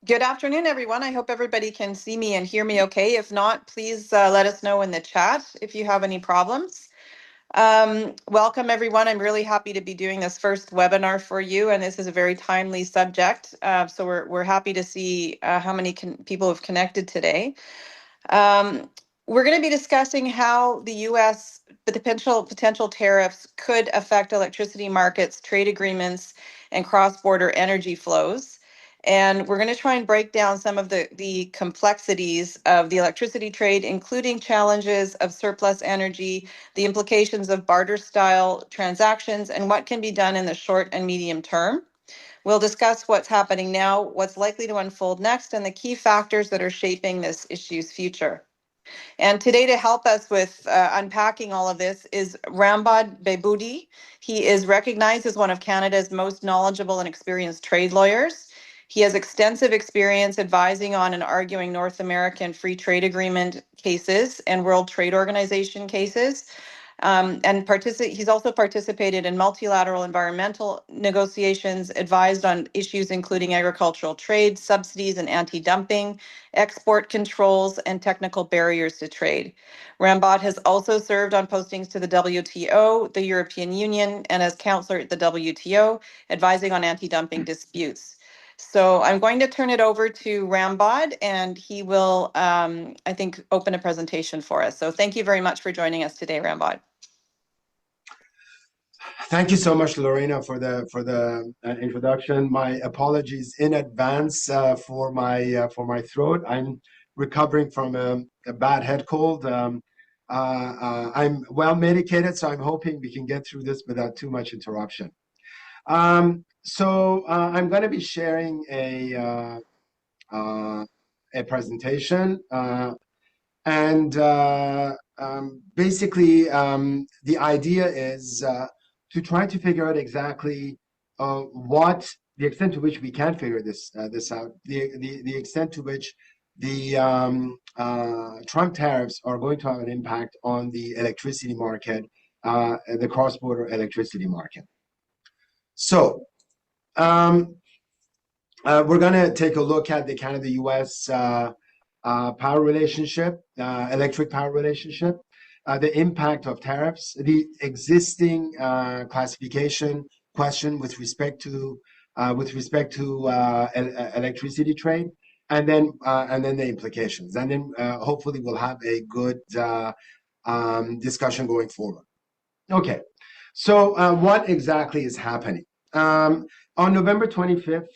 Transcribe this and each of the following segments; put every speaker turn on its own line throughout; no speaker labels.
Good afternoon, everyone. I hope everybody can see me and hear me okay. If not, please let us know in the chat if you have any problems. Welcome, everyone. I'm really happy to be doing this first webinar for you, and this is a very timely subject. So we're happy to see how many people have connected today. We're going to be discussing how the U.S. the potential tariffs could affect electricity markets, trade agreements, and cross-border energy flows. And we're going to try and break down some of the complexities of the electricity trade, including challenges of surplus energy, the implications of barter-style transactions, and what can be done in the short and medium term. We'll discuss what's happening now, what's likely to unfold next, and the key factors that are shaping this issue's future. And today, to help us with unpacking all of this, is Rambod Behboodi. He is recognized as one of Canada's most knowledgeable and experienced trade lawyers. He has extensive experience advising on and arguing North American Free Trade Agreement cases and World Trade Organization cases. And he's also participated in multilateral environmental negotiations, advised on issues including agricultural trade, subsidies and anti-dumping, export controls, and technical barriers to trade. Rambod has also served on postings to the WTO, the European Union, and as counselor at the WTO, advising on anti-dumping disputes. So I'm going to turn it over to Rambod, and he will, I think, open a presentation for us. So thank you very much for joining us today, Rambod.
Thank you so much, Lorena, for the introduction. My apologies in advance for my throat. I'm recovering from a bad head cold. I'm well medicated, so I'm hoping we can get through this without too much interruption. So I'm going to be sharing a presentation, and basically the idea is to try to figure out exactly what the extent to which we can figure this out, the extent to which the Trump tariffs are going to have an impact on the electricity market, the cross-border electricity market. So we're going to take a look at the Canada-U.S. Power relationship, electric power relationship, the impact of tariffs, the existing classification question with respect to electricity trade, and then the implications, and then hopefully we'll have a good discussion going forward. Okay, so what exactly is happening? On November 25th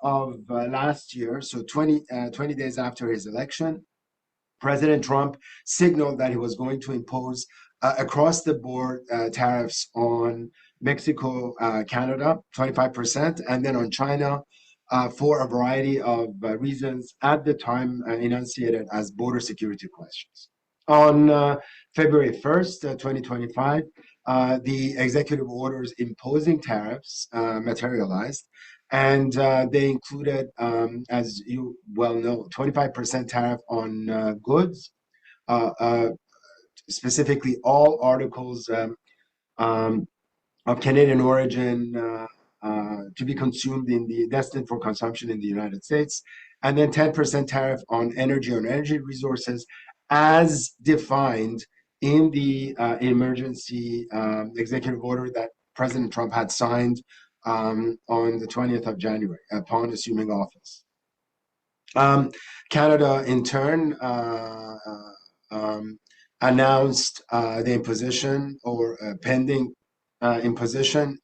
of last year, so 20 days after his election, President Trump signaled that he was going to impose across-the-board tariffs on Mexico, Canada, 25%, and then on China for a variety of reasons at the time enunciated as border security questions. On February 1st, 2025, the executive orders imposing tariffs materialized, and they included, as you well know, 25% tariff on goods, specifically all articles of Canadian origin to be consumed destined for consumption in the United States, and then 10% tariff on energy resources as defined in the emergency executive order that President Trump had signed on the 20th of January upon assuming office. Canada, in turn, announced the imposition or pending imposition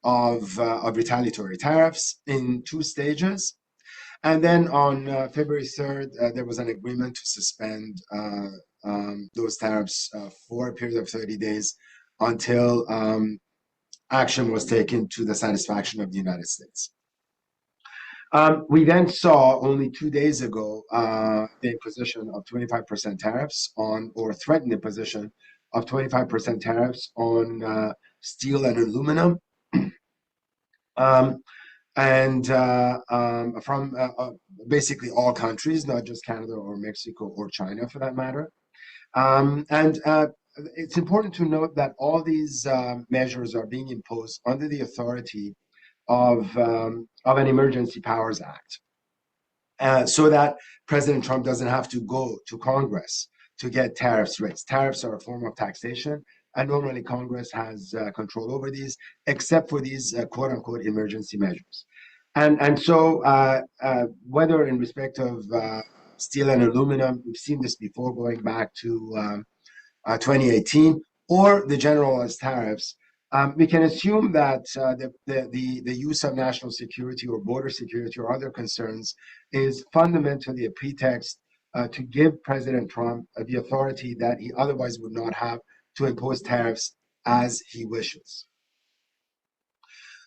of retaliatory tariffs in 2 stages. And then on February 3rd, there was an agreement to suspend those tariffs for a period of 30 days until action was taken to the satisfaction of the United States. We then saw only 2 days ago the imposition of 25% tariffs on, or threatened imposition of 25% tariffs on steel and aluminum. And from basically all countries, not just Canada or Mexico or China for that matter. And it's important to note that all these measures are being imposed under the authority of an Emergency Powers Act. so that President Trump doesn't have to go to Congress to get tariffs raised. Tariffs are a form of taxation, and normally Congress has control over these, except for these quote unquote emergency measures. And so, whether in respect of steel and aluminum, we've seen this before going back to 2018, or the generalized tariffs, we can assume that the use of national security or border security or other concerns is fundamentally a pretext to give President Trump the authority that he otherwise would not have to impose tariffs as he wishes.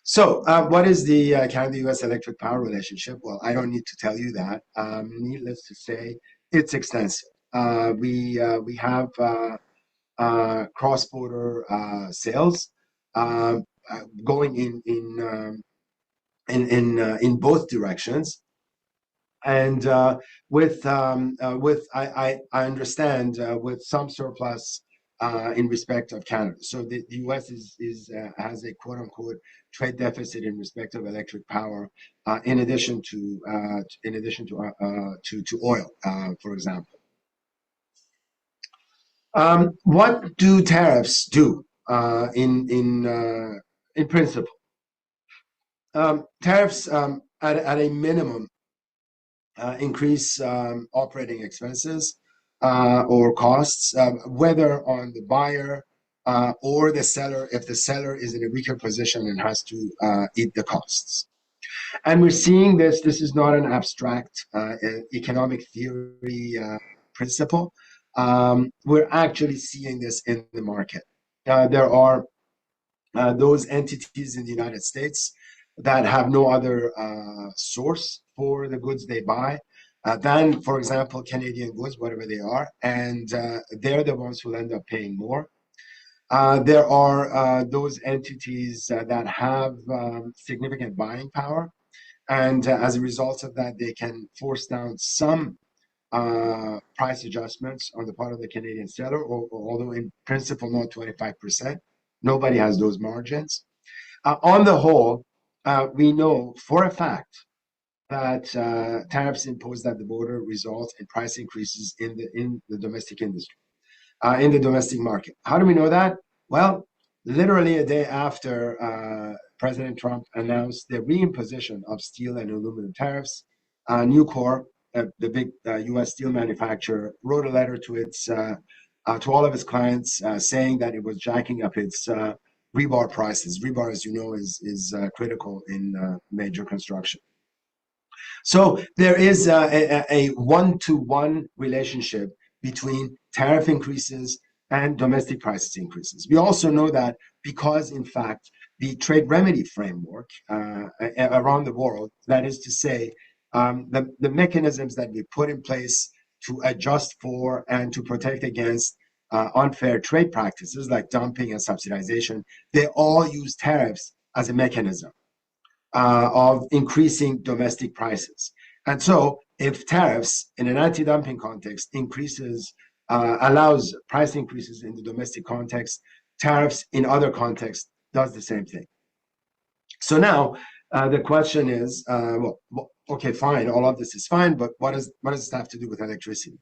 So, what is the Canada-U.S. electric power relationship? Well, I don't need to tell you that. Needless to say, it's extensive. We have cross-border sales going in both directions. And with I understand with some surplus in respect of Canada. So the U.S. has a quote unquote trade deficit in respect of electric power, in addition to oil, for example. What do tariffs do in principle? Tariffs at a minimum increase operating expenses or costs, whether on the buyer or the seller, if the seller is in a weaker position and has to eat the costs. And we're seeing this. This is not an abstract economic theory principle. We're actually seeing this in the market. There are those entities in the United States that have no other source for the goods they buy than, for example, Canadian goods, whatever they are, and they're the ones who end up paying more. There are those entities that have significant buying power, and as a result of that, they can force down some price adjustments on the part of the Canadian seller, although in principle not 25%. Nobody has those margins. On the whole, we know for a fact that tariffs imposed at the border result in price increases in the domestic industry, in the domestic market. How do we know that? Well, literally a day after President Trump announced the reimposition of steel and aluminum tariffs, Nucor, the big U.S. steel manufacturer, wrote a letter to all of its clients saying that it was jacking up its rebar prices. Rebar, as you know, is critical in major construction. So there is a one-to-one relationship between tariff increases and domestic prices increases. We also know that because, in fact, the trade remedy framework around the world, that is to say, the mechanisms that we put in place to adjust for and to protect against unfair trade practices like dumping and subsidization, they all use tariffs as a mechanism of increasing domestic prices. And so if tariffs in an anti-dumping context allows price increases in the domestic context, tariffs in other contexts does the same thing. So now the question is, well, okay, fine, all of this is fine, but what does this have to do with electricity?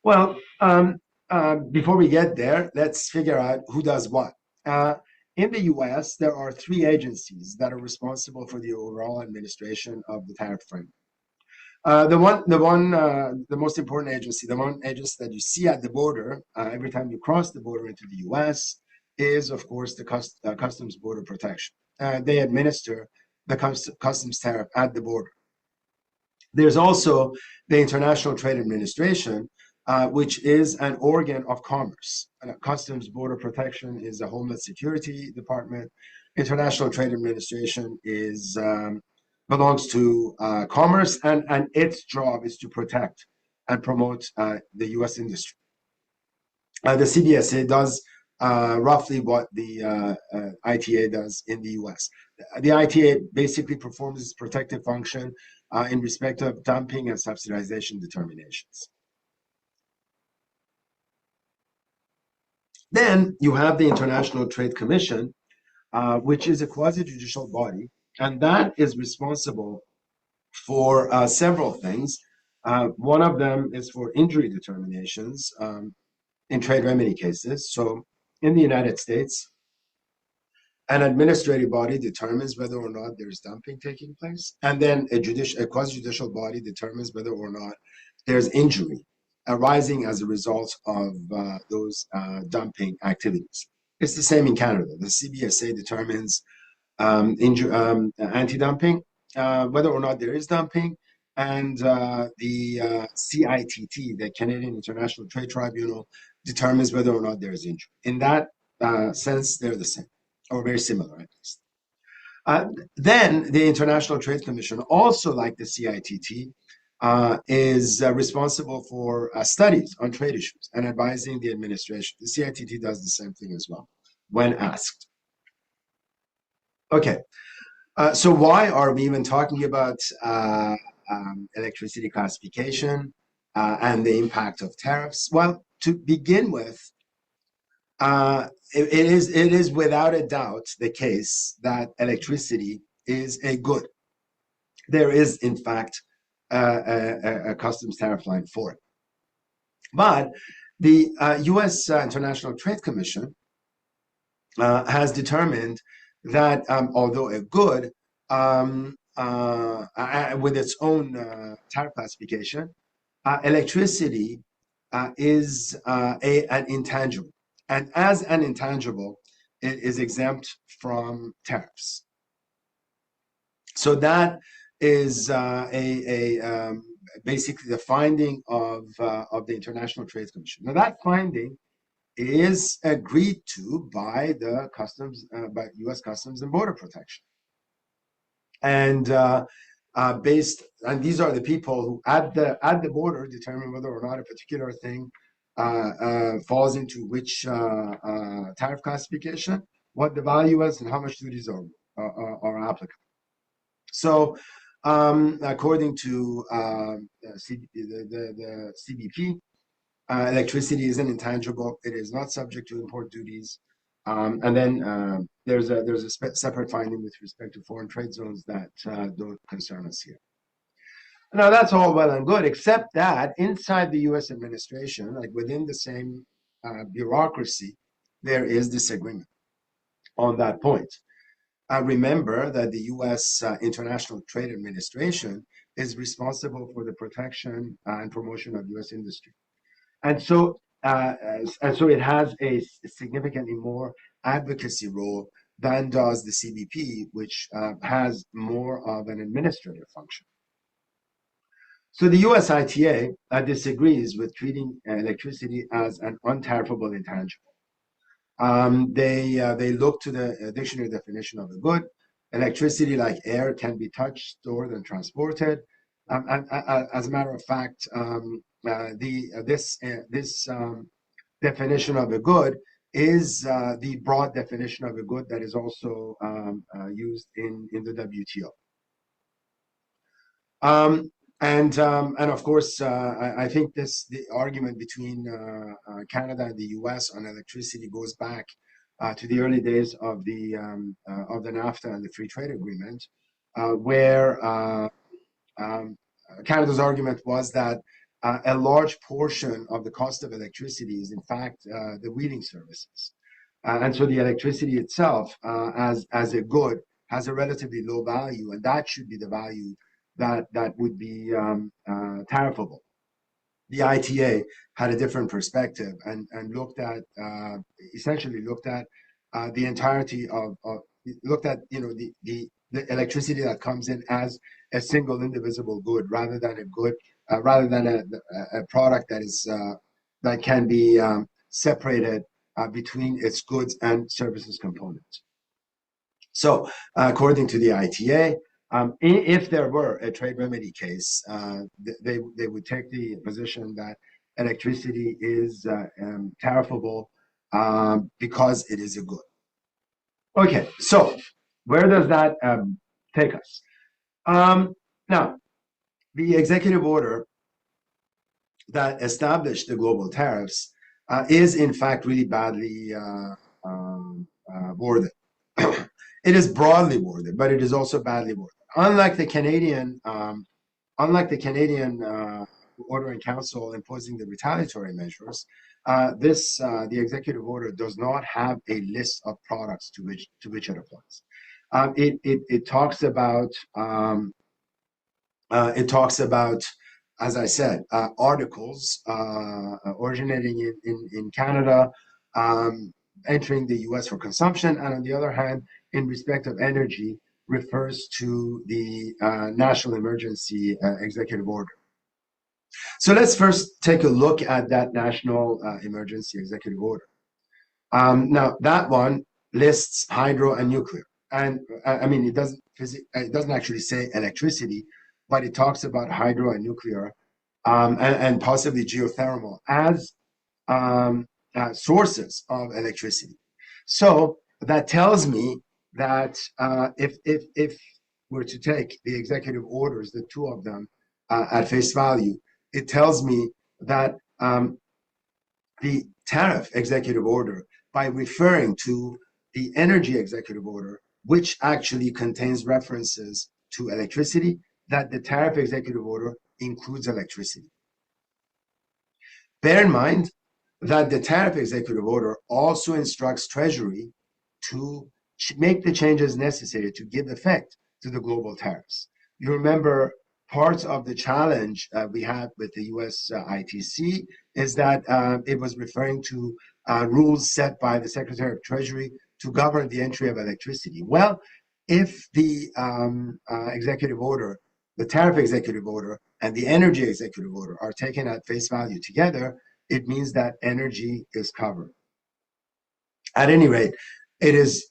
Well, before we get there, let's figure out who does what. In the U.S., there are three agencies that are responsible for the overall administration of the tariff framework. The most important agency, the one agency that you see at the border every time you cross the border into the U.S. is, of course, the Customs Border Protection. They administer the customs tariff at the border. There's also the International Trade Administration, which is an organ of commerce. Customs Border Protection is a Homeland Security Department. International Trade Administration belongs to commerce, and its job is to protect and promote the U.S. industry. The CBSA does roughly what the ITA does in the U.S. The ITA basically performs its protective function in respect of dumping and subsidization determinations. Then you have the International Trade Commission, which is a quasi-judicial body, and that is responsible for several things. One of them is for injury determinations in trade remedy cases. So in the United States, an administrative body determines whether or not there's dumping taking place, and then a quasi-judicial body determines whether or not there's injury arising as a result of those dumping activities. It's the same in Canada. The CBSA determines anti-dumping, whether or not there is dumping, and the CITT, the Canadian International Trade Tribunal, determines whether or not there is injury. In that sense, they're the same, or very similar at least. Then the International Trade Commission, also like the CITT, is responsible for studies on trade issues and advising the administration. The CITT does the same thing as well when asked. Okay, so why are we even talking about electricity classification and the impact of tariffs? Well, to begin with, it is without a doubt the case that electricity is a good. There is, in fact, a customs tariff line for it. But the U.S. International Trade Commission has determined that although a good, with its own tariff classification, electricity is an intangible. And as an intangible, it is exempt from tariffs. So that is basically the finding of the International Trade Commission. Now that finding is agreed to by the by U.S. Customs and Border Protection, and these are the people who at the border determine whether or not a particular thing falls into which tariff classification, what the value is, and how much duties are applicable. So, according to the CBP, electricity is an intangible. It is not subject to import duties. And then there's a separate finding with respect to foreign trade zones that don't concern us here. Now that's all well and good, except that inside the U.S. administration, like within the same bureaucracy, there is disagreement on that point. Remember that the U.S. International Trade Administration is responsible for the protection and promotion of U.S. industry. And so it has a significantly more advocacy role than does the CBP, which has more of an administrative function. So the US ITA disagrees with treating electricity as an untariffable intangible. They look to the dictionary definition of a good. Electricity, like air, can be touched, stored, and transported. And as a matter of fact, this definition of a good is the broad definition of a good that is also used in the WTO. And of course, I think the argument between Canada and the U.S. on electricity goes back to the early days of the NAFTA and the free trade agreement, where Canada's argument was that a large portion of the cost of electricity is in fact the wheeling services, and so the electricity itself, as a good, has a relatively low value, and that should be the value that would be tariffable. The ITA had a different perspective and essentially looked at the entirety of the electricity that comes in as a single indivisible good rather than a product that can be separated between its goods and services components. So according to the ITA, if there were a trade remedy case, they would take the position that electricity is tariffable because it is a good. Okay, so where does that take us? Now, the executive order that established the global tariffs is in fact really badly worded. It is broadly worded, but it is also badly worded. Unlike the Canadian unlike the Canadian order in council imposing the retaliatory measures, the executive order does not have a list of products to which it applies. It talks about as I said, articles originating in Canada, entering the US for consumption, and on the other hand, in respect of energy, refers to the National Emergency Executive Order. So let's first take a look at that National Emergency Executive Order. Now, that one lists hydro and nuclear. And I mean, it doesn't actually say electricity, but it talks about hydro and nuclear and possibly geothermal as sources of electricity. So that tells me that if we're to take the executive orders, the two of them, at face value, it tells me that the tariff executive order, by referring to the energy executive order, which actually contains references to electricity, that the tariff executive order includes electricity. Bear in mind that the tariff executive order also instructs Treasury to make the changes necessary to give effect to the global tariffs. You remember parts of the challenge we had with the US ITC is that it was referring to rules set by the Secretary of Treasury to govern the entry of electricity. Well, if the executive order, the tariff executive order, and the energy executive order are taken at face value together, it means that energy is covered. At any rate, it is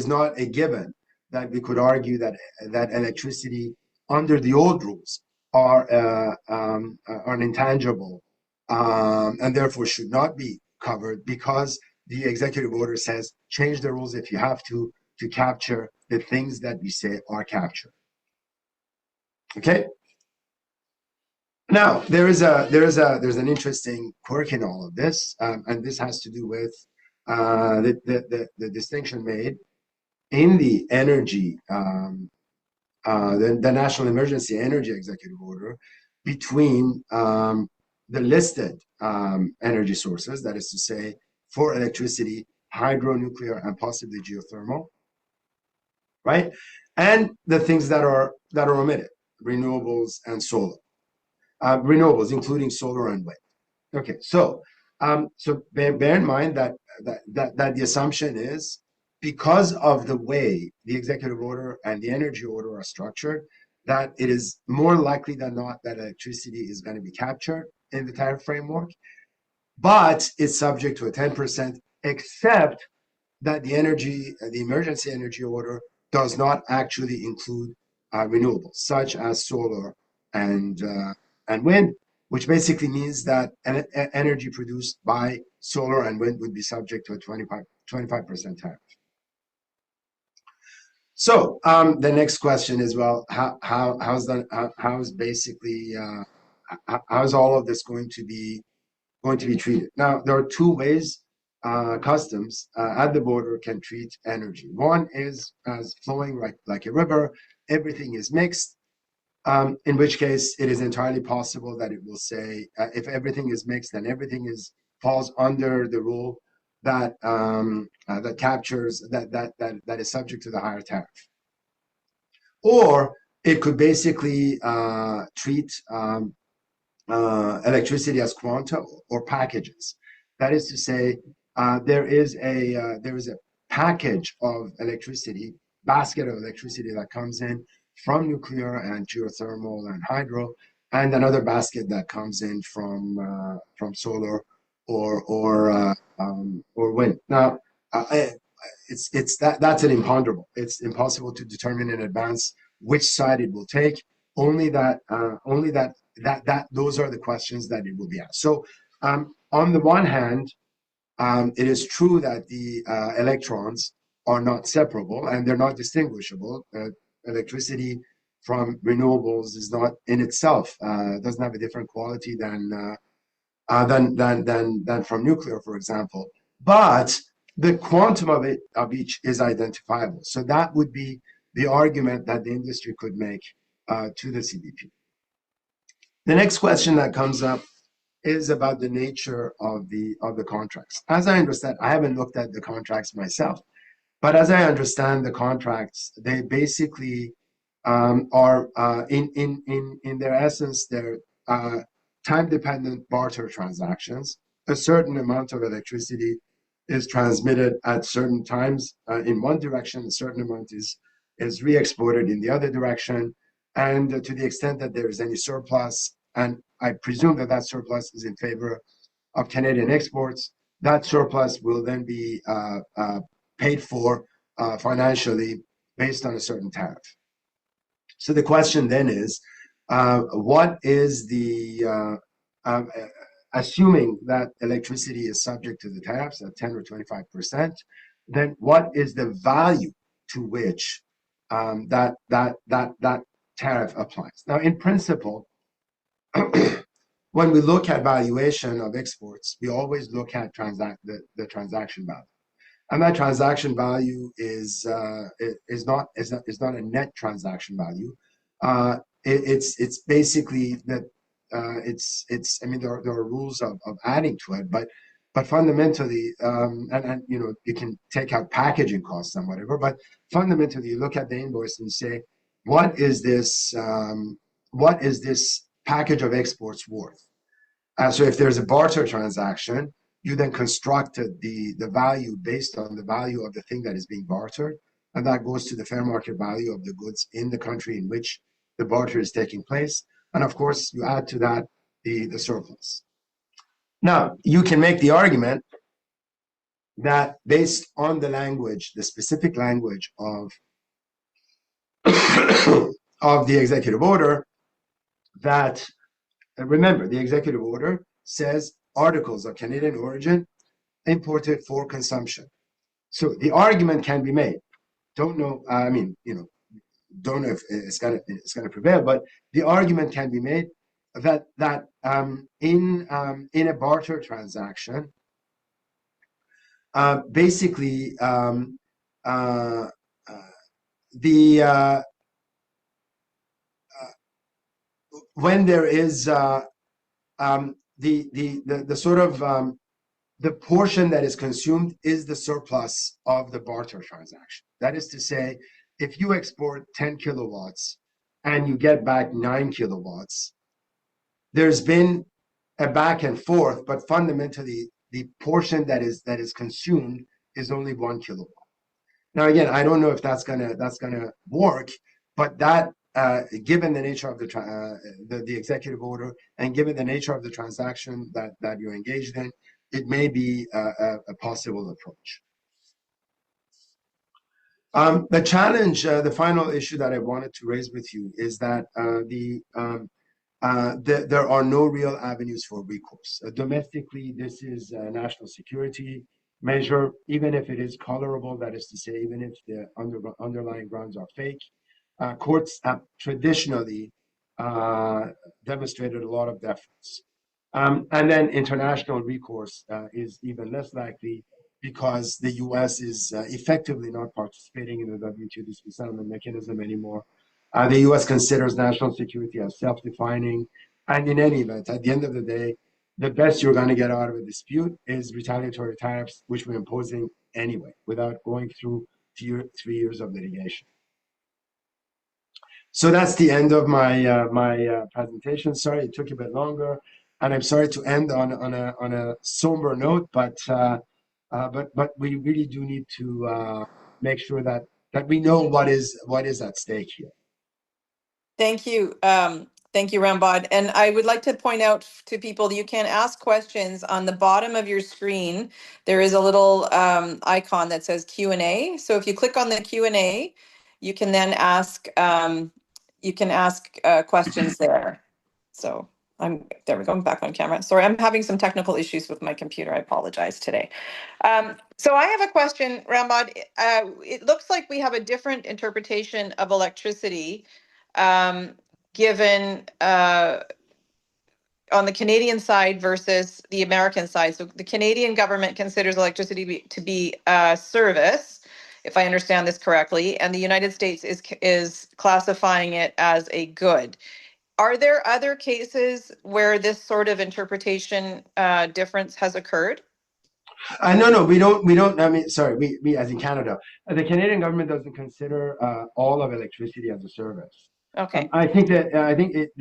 not a given that we could argue that electricity under the old rules are an intangible and therefore should not be covered, because the executive order says change the rules if you have to capture the things that we say are captured. Okay. Now there's an interesting quirk in all of this, and this has to do with the distinction made in the energy, the National Emergency Energy Executive Order, between the listed energy sources, that is to say, for electricity, hydro, nuclear, and possibly geothermal, right? And the things that are omitted, renewables and solar. Renewables, including solar and wind. Okay, so bear in mind that the assumption is, because of the way the executive order and the energy order are structured, that it is more likely than not that electricity is going to be captured in the tariff framework, but it's subject to a 10%, except that the emergency energy order does not actually include renewables, such as solar and wind, which basically means that energy produced by solar and wind would be subject to a 25% tariff. So the next question is, well, how's all of this going to be treated? Now, there are two ways customs at the border can treat energy. One is as flowing like a river, everything is mixed, in which case it is entirely possible that it will say, if everything is mixed, then everything falls under the rule that captures that is subject to the higher tariff. Or it could basically treat electricity as quanta or packages. That is to say, there is a package of electricity, basket of electricity that comes in from nuclear and geothermal and hydro, and another basket that comes in from solar or wind. Now, that's an imponderable. It's impossible to determine in advance which side it will take. Only that those are the questions that it will be asked. So, on the one hand, it is true that the electrons are not separable and they're not distinguishable. Electricity from renewables is not in itself doesn't have a different quality than from nuclear, for example. But the quantum of each is identifiable. So that would be the argument that the industry could make to the CBP. The next question that comes up is about the nature of the contracts. As I understand, I haven't looked at the contracts myself, but as I understand the contracts, they basically are in their essence, they're time-dependent barter transactions. A certain amount of electricity is transmitted at certain times in one direction, a certain amount is re-exported in the other direction. And to the extent that there is any surplus, and I presume that that surplus is in favor of Canadian exports, that surplus will then be paid for financially based on a certain tariff. So the question then is, what is assuming that electricity is subject to the tariffs at 10 or 25%, then what is the value to which that tariff applies? Now, in principle, when we look at valuation of exports, we always look at the transaction value. And that transaction value is not a net transaction value. It's basically that I mean there are rules of adding to it, but fundamentally and you know you can take out packaging costs and whatever, but fundamentally you look at the invoice and say what is this package of exports worth? So if there's a barter transaction, you then constructed the value based on the value of the thing that is being bartered, and that goes to the fair market value of the goods in the country in which the barter is taking place. And of course, you add to that the surplus. Now, you can make the argument that based on the language, the specific language of of the executive order, that remember, the executive order says articles of Canadian origin imported for consumption. So the argument can be made. Don't know. I mean, you know, don't know if it's gonna prevail, but the argument can be made that in a barter transaction, basically the when there is the sort of the portion that is consumed is the surplus of the barter transaction. That is to say, if you export 10 kilowatts and you get back 9 kilowatts, there's been a back and forth, but fundamentally the portion that is consumed is only 1 kilowatt. Now, again, I don't know if that's gonna work, but that given the nature of the executive order and given the nature of the transaction that you're engaged in, it may be a possible approach. The challenge, the final issue that I wanted to raise with you is that there are no real avenues for recourse. Domestically, this is a national security measure, even if it is colorable, that is to say, even if the underlying grounds are fake. Courts have traditionally demonstrated a lot of deference. And then international recourse is even less likely because the U.S. is effectively not participating in the WTO dispute settlement mechanism anymore. The U.S. considers national security as self-defining. And in any event, at the end of the day, the best you're going to get out of a dispute is retaliatory tariffs, which we're imposing anyway, without going through 3 years of litigation. So that's the end of my presentation. Sorry, it took a bit longer, and I'm sorry to end on a somber note, but we really do need to make sure that we know what is at stake here.
Thank you. Thank you, Rambod. And I would like to point out to people, you can ask questions on the bottom of your screen. There is a little icon that says Q&A. So if you click on the Q&A, you can then ask questions there. So there we go, I'm back on camera. Sorry, I'm having some technical issues with my computer. I apologize today. So I have a question, Rambod. It looks like we have a different interpretation of electricity given on the Canadian side versus the American side. So the Canadian government considers electricity to be a service, if I understand this correctly, and the United States is classifying it as a good. Are there other cases where this sort of interpretation difference has occurred?
No, we don't. I mean, sorry, we as in Canada, the Canadian government doesn't consider all of electricity as a service.
Okay.
I think the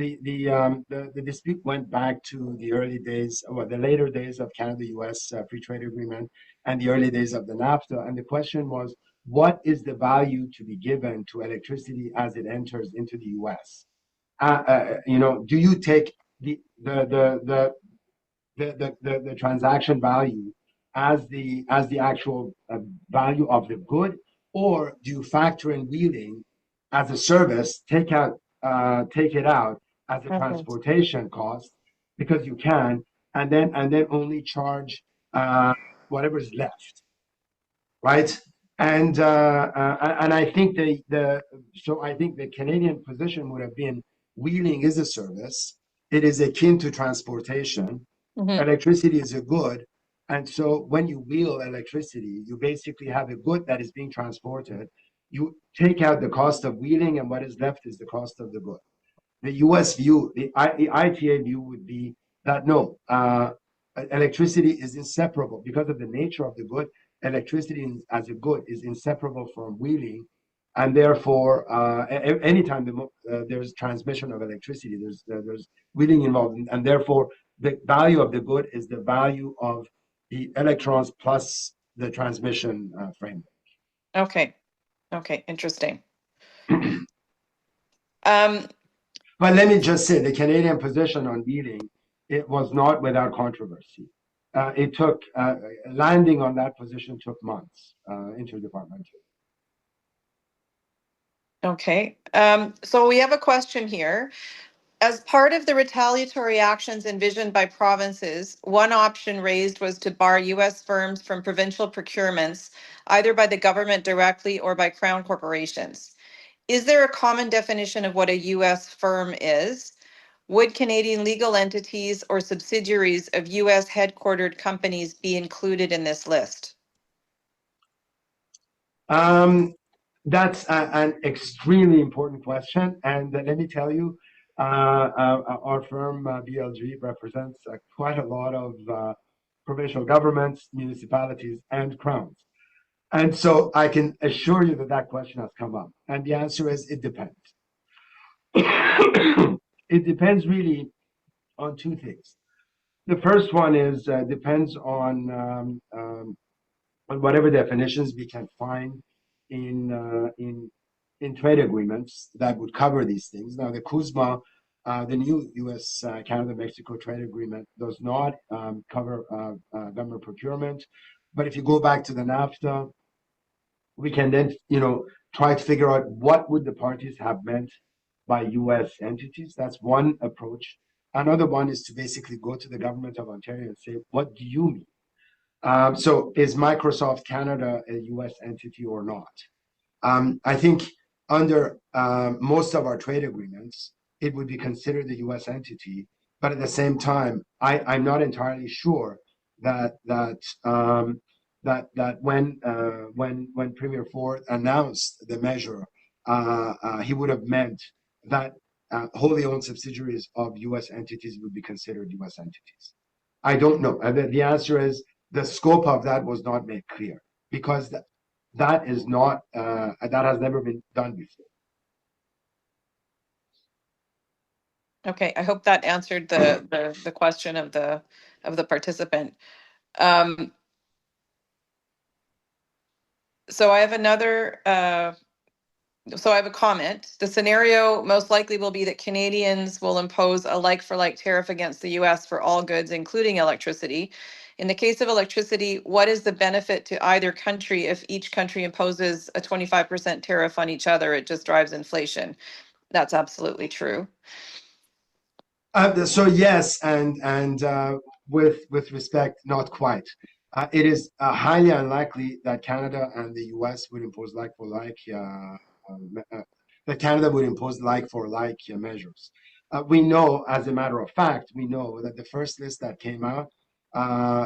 dispute went back to the early days, well, the later days of Canada-U.S. Free trade agreement and the early days of the NAFTA, and the question was, what is the value to be given to electricity as it enters into the U.S.? Do you take the transaction value as the actual value of the good, or do you factor in wheeling as a service, take it out as a
Mhm.
transportation cost because you can, and then only charge whatever's left, right? And I think I think the Canadian position would have been wheeling is a service. It is akin to transportation.
Mhm.
Electricity is a good. And so when you wheel electricity, you basically have a good that is being transported. You take out the cost of wheeling, and what is left is the cost of the good. The US view, the ITA view would be that no, electricity is inseparable because of the nature of the good. Electricity as a good is inseparable from wheeling, and therefore, anytime there's transmission of electricity, there's wheeling involved, and therefore, the value of the good is the value of the electrons plus the transmission framework.
Okay. Okay. Interesting. Um,
But let me just say, the Canadian position on wheeling, it was not without controversy. It took landing on that position took months, interdepartmental.
okay. So we have a question here. As part of the retaliatory actions envisioned by provinces, one option raised was to bar U.S. firms from provincial procurements, either by the government directly or by crown corporations. Is there a common definition of what a U.S. firm is? Would Canadian legal entities or subsidiaries of U.S. headquartered companies be included in this list?
Um, that's an extremely important question, and let me tell you, our firm BLG represents quite a lot of provincial governments, municipalities, and crowns. And so I can assure you that that question has come up. And the answer is it depends. It depends really on two things. The first one is depends on whatever definitions we can find in in trade agreements that would cover these things. Now, the CUSMA, the new U.S. Canada Mexico trade agreement, does not cover government procurement. But if you go back to the NAFTA, we can then try to figure out what would the parties have meant by U.S. entities. That's one approach. Another one is to basically go to the government of Ontario and say, what do you mean? So is Microsoft Canada a U.S. entity or not? I think under most of our trade agreements, it would be considered a U.S. entity, but at the same time, I'm not entirely sure that when Premier Ford announced the measure, he would have meant that wholly owned subsidiaries of U.S. entities would be considered U.S. entities. I don't know. And the answer is the scope of that was not made clear because that is not that has never been done before.
Okay, I hope that answered the question of the participant. Um, so I have another so I have a comment. The scenario most likely will be that Canadians will impose a like-for-like tariff against the US for all goods, including electricity. In the case of electricity, what is the benefit to either country if each country imposes a 25% tariff on each other? It just drives inflation. That's absolutely true.
So yes, and with respect, not quite. It is highly unlikely that Canada and the U.S. would impose like for like. That Canada would impose like for like measures. We know, as a matter of fact, we know that the first list that came out.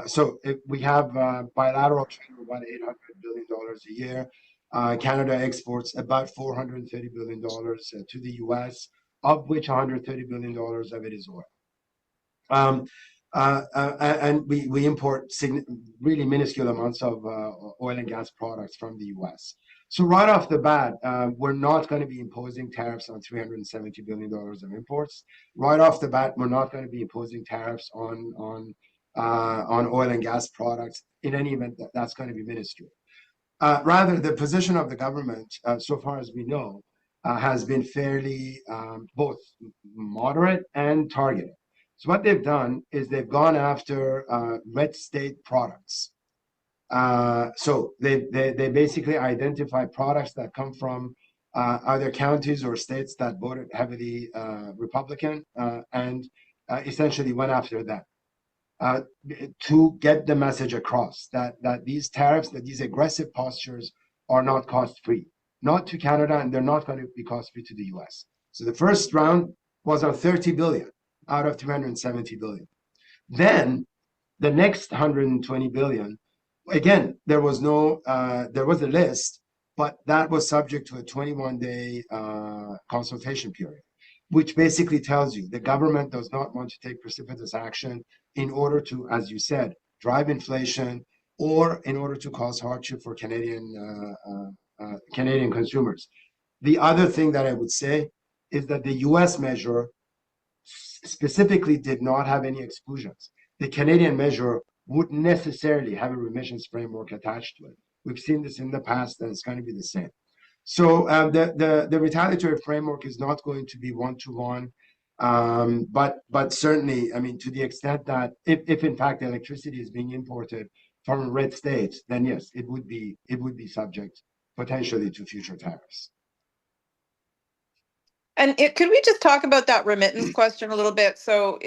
So we have bilateral trade of about $800 billion a year. Canada exports about $430 billion to the US, of which $130 billion of it is oil. And we import really minuscule amounts of oil and gas products from the US. So right off the bat, we're not going to be imposing tariffs on $370 billion of imports. Right off the bat, we're not going to be imposing tariffs on oil and gas products. In any event, that's going to be minuscule. Rather, the position of the government, so far as we know, has been fairly both moderate and targeted. So what they've done is they've gone after red state products. So they basically identify products that come from either counties or states that voted heavily Republican and essentially went after that. To get the message across that these tariffs, that these aggressive postures are not cost-free, not to Canada, and they're not going to be cost-free to the US. So the first round was on 30 billion out of 270 billion. Then the next 120 billion, again, there was a list, but that was subject to a 21-day consultation period, which basically tells you the government does not want to take precipitous action in order to, as you said, drive inflation or in order to cause hardship for Canadian consumers. The other thing that I would say is that the US measure specifically did not have any exclusions. The Canadian measure wouldn't necessarily have a remissions framework attached to it. We've seen this in the past, and it's going to be the same. So the retaliatory framework is not going to be one-to-one, but certainly, I mean, to the extent that if in fact electricity is being imported from red states, then yes, it would be subject potentially to future tariffs.
And could we just talk about that remittance question a little bit? So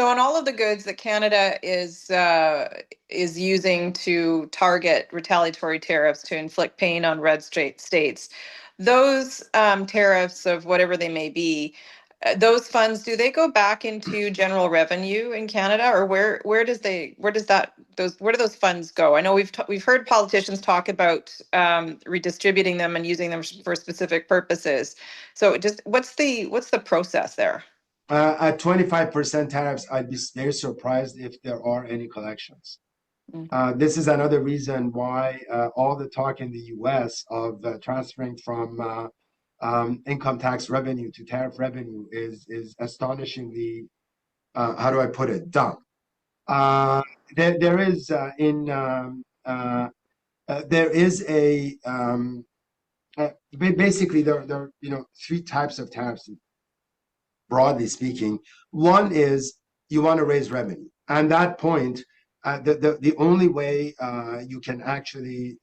on all of the goods that Canada is using to target retaliatory tariffs to inflict pain on red states, those tariffs of whatever they may be, those funds, do they go back into general revenue in Canada, or where do those funds go? I know we've heard politicians talk about redistributing them and using them for specific purposes. So just what's the process there?
At 25% tariffs, I'd be very surprised if there are any collections. This is another reason why all the talk in the US of transferring from income tax revenue to tariff revenue is astonishingly, how do I put it, dumb. There is basically there are three types of tariffs, broadly speaking. One is you want to raise revenue, and that point, the only way you can actually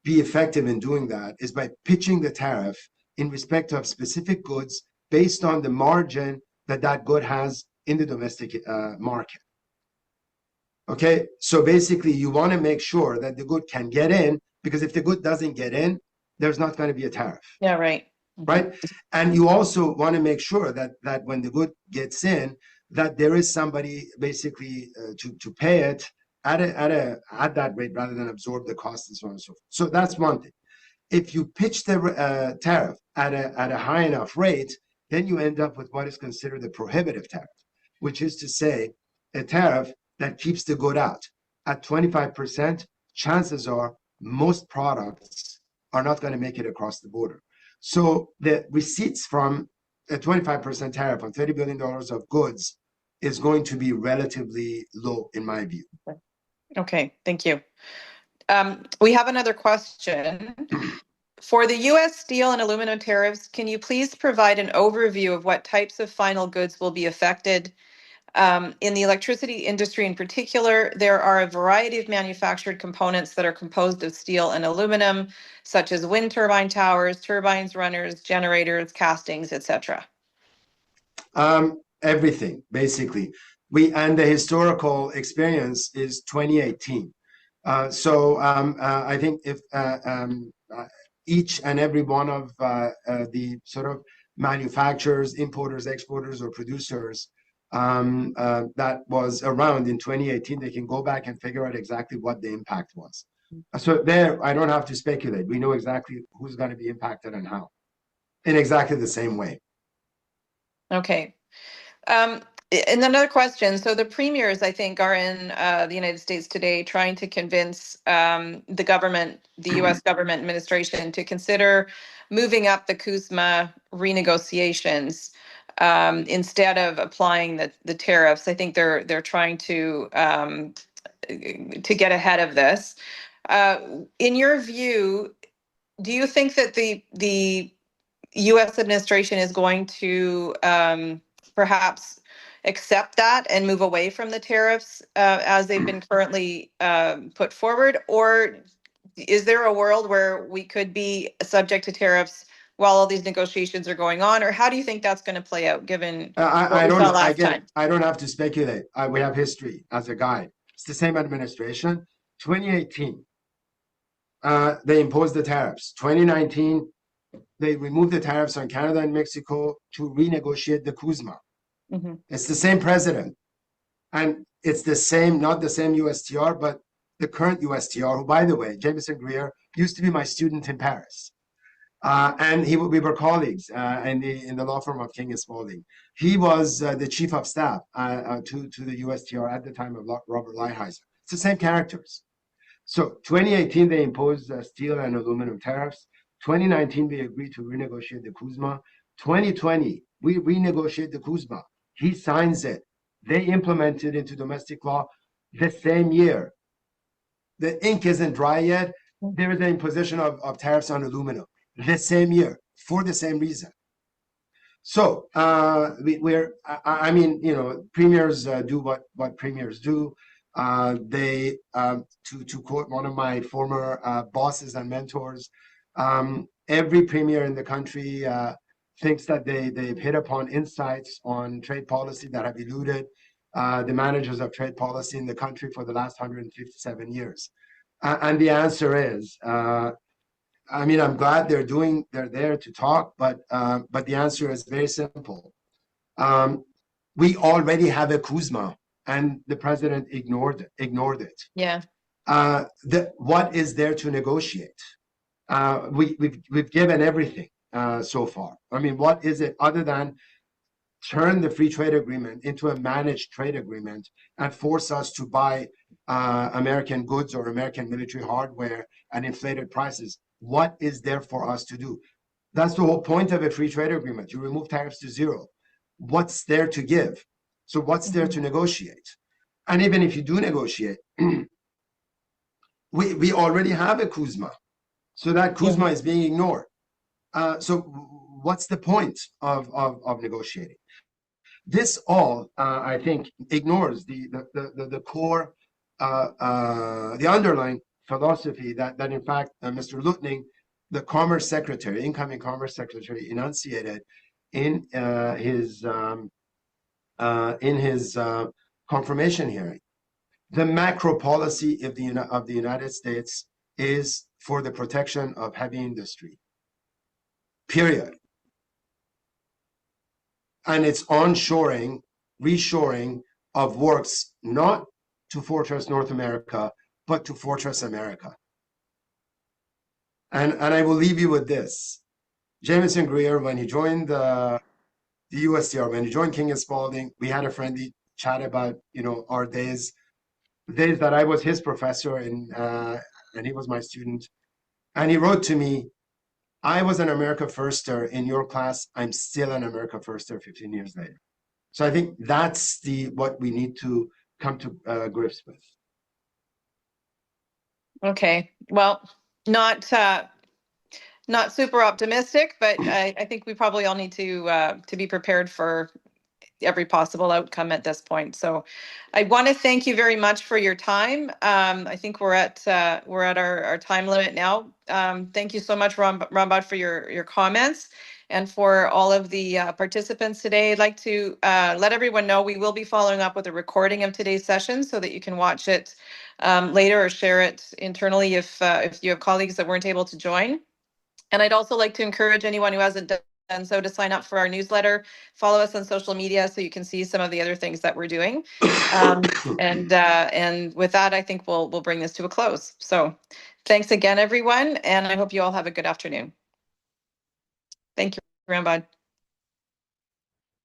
be effective in doing that is by pitching the tariff in respect of specific goods based on the margin that good has in the domestic market. Okay, so basically you want to make sure that the good can get in, because if the good doesn't get in, there's not going to be a tariff.
Yeah, right.
Right. And you also want to make sure that when the good gets in, that there is somebody basically to pay it at that rate rather than absorb the cost and so on and so forth. So that's one thing. If you pitch the tariff at a high enough rate, then you end up with what is considered a prohibitive tariff, which is to say a tariff that keeps the good out. At 25%, chances are most products are not going to make it across the border. So the receipts from a 25% tariff on $30 billion of goods is going to be relatively low, in my view.
Okay, thank you. We have another question. For the U.S. steel and aluminum tariffs, can you please provide an overview of what types of final goods will be affected? In the electricity industry in particular, there are a variety of manufactured components that are composed of steel and aluminum, such as wind turbine towers, turbines, runners, generators, castings, etc.
Everything, basically. And the historical experience is 2018. So I think if each and every one of the sort of manufacturers, importers, exporters, or producers that was around in 2018, they can go back and figure out exactly what the impact was. So there, I don't have to speculate. We know exactly who's going to be impacted and how, in exactly the same way.
Okay. Um, and another question. So the premiers, I think, are in the United States today trying to convince the government, the U.S. government administration, to consider moving up the CUSMA renegotiations instead of applying the tariffs. I think they're trying to get ahead of this. Uh, in your view, do you think that the U.S. administration is going to perhaps accept that and move away from the tariffs as they've been currently put forward? Or is there a world where we could be subject to tariffs while all these negotiations are going on? Or how do you think that's going to play out given what
I
we
don't
saw
know.
last
Again,
time?
I don't have to speculate. We have history as a guide. It's the same administration. 2018, they imposed the tariffs. 2019, they removed the tariffs on Canada and Mexico to renegotiate the CUSMA.
Mhm.
It's the same president. And it's the same, not the same USTR, but the current USTR, who, by the way, Jameson Greer, used to be my student in Paris. And we were colleagues in the law firm of King and Spalding. He was the chief of staff to the USTR at the time of Robert Lighthizer. It's the same characters. So 2018, they imposed steel and aluminum tariffs. 2019, they agreed to renegotiate the CUSMA. 2020, we renegotiate the CUSMA. He signs it. They implement it into domestic law the same year. The ink isn't dry yet. There is an imposition of tariffs on aluminum the same year for the same reason. So I mean, premiers do what premiers do. They, to quote one of my former bosses and mentors, every premier in the country thinks that they've hit upon insights on trade policy that have eluded the managers of trade policy in the country for the last 157 years. And the answer is, I mean, I'm glad they're there to talk, but the answer is very simple. Um, we already have a CUSMA, and the president ignored it.
Yeah.
What is there to negotiate? We've given everything so far. I mean, what is it other than turn the free trade agreement into a managed trade agreement and force us to buy American goods or American military hardware at inflated prices? What is there for us to do? That's the whole point of a free trade agreement. You remove tariffs to zero. What's there to give? So what's there to
Mhm.
negotiate? And even if you do negotiate, we already have a CUSMA. So that
Yeah.
CUSMA is being ignored. So what's the point of negotiating? This all, I think, ignores the core, the underlying philosophy that in fact, Mr. Lutning, the Commerce Secretary, incoming Commerce Secretary, enunciated in his confirmation hearing. The macro policy of the United States is for the protection of heavy industry. Period. And it's onshoring, reshoring of works not to fortress North America, but to fortress America. And I will leave you with this. Jameson Greer, when he joined the USTR, when he joined King and Spalding, we had a friendly chat about our days that I was his professor and he was my student. And he wrote to me, I was an America Firster in your class. I'm still an America Firster 15 years later. So I think that's what we need to come to grips with.
Okay. Well, not not super optimistic, but I think we probably all need to be prepared for every possible outcome at this point. So I want to thank you very much for your time. I think we're at our time limit now. Thank you so much, Rambod, for your comments and for all of the participants today. I'd like to let everyone know we will be following up with a recording of today's session so that you can watch it later or share it internally if you have colleagues that weren't able to join. And I'd also like to encourage anyone who hasn't done so to sign up for our newsletter. Follow us on social media so you can see some of the other things that we're doing. And with that, I think we'll bring this to a close. So thanks again, everyone, and I hope you all have a good afternoon. Thank you, Rambod.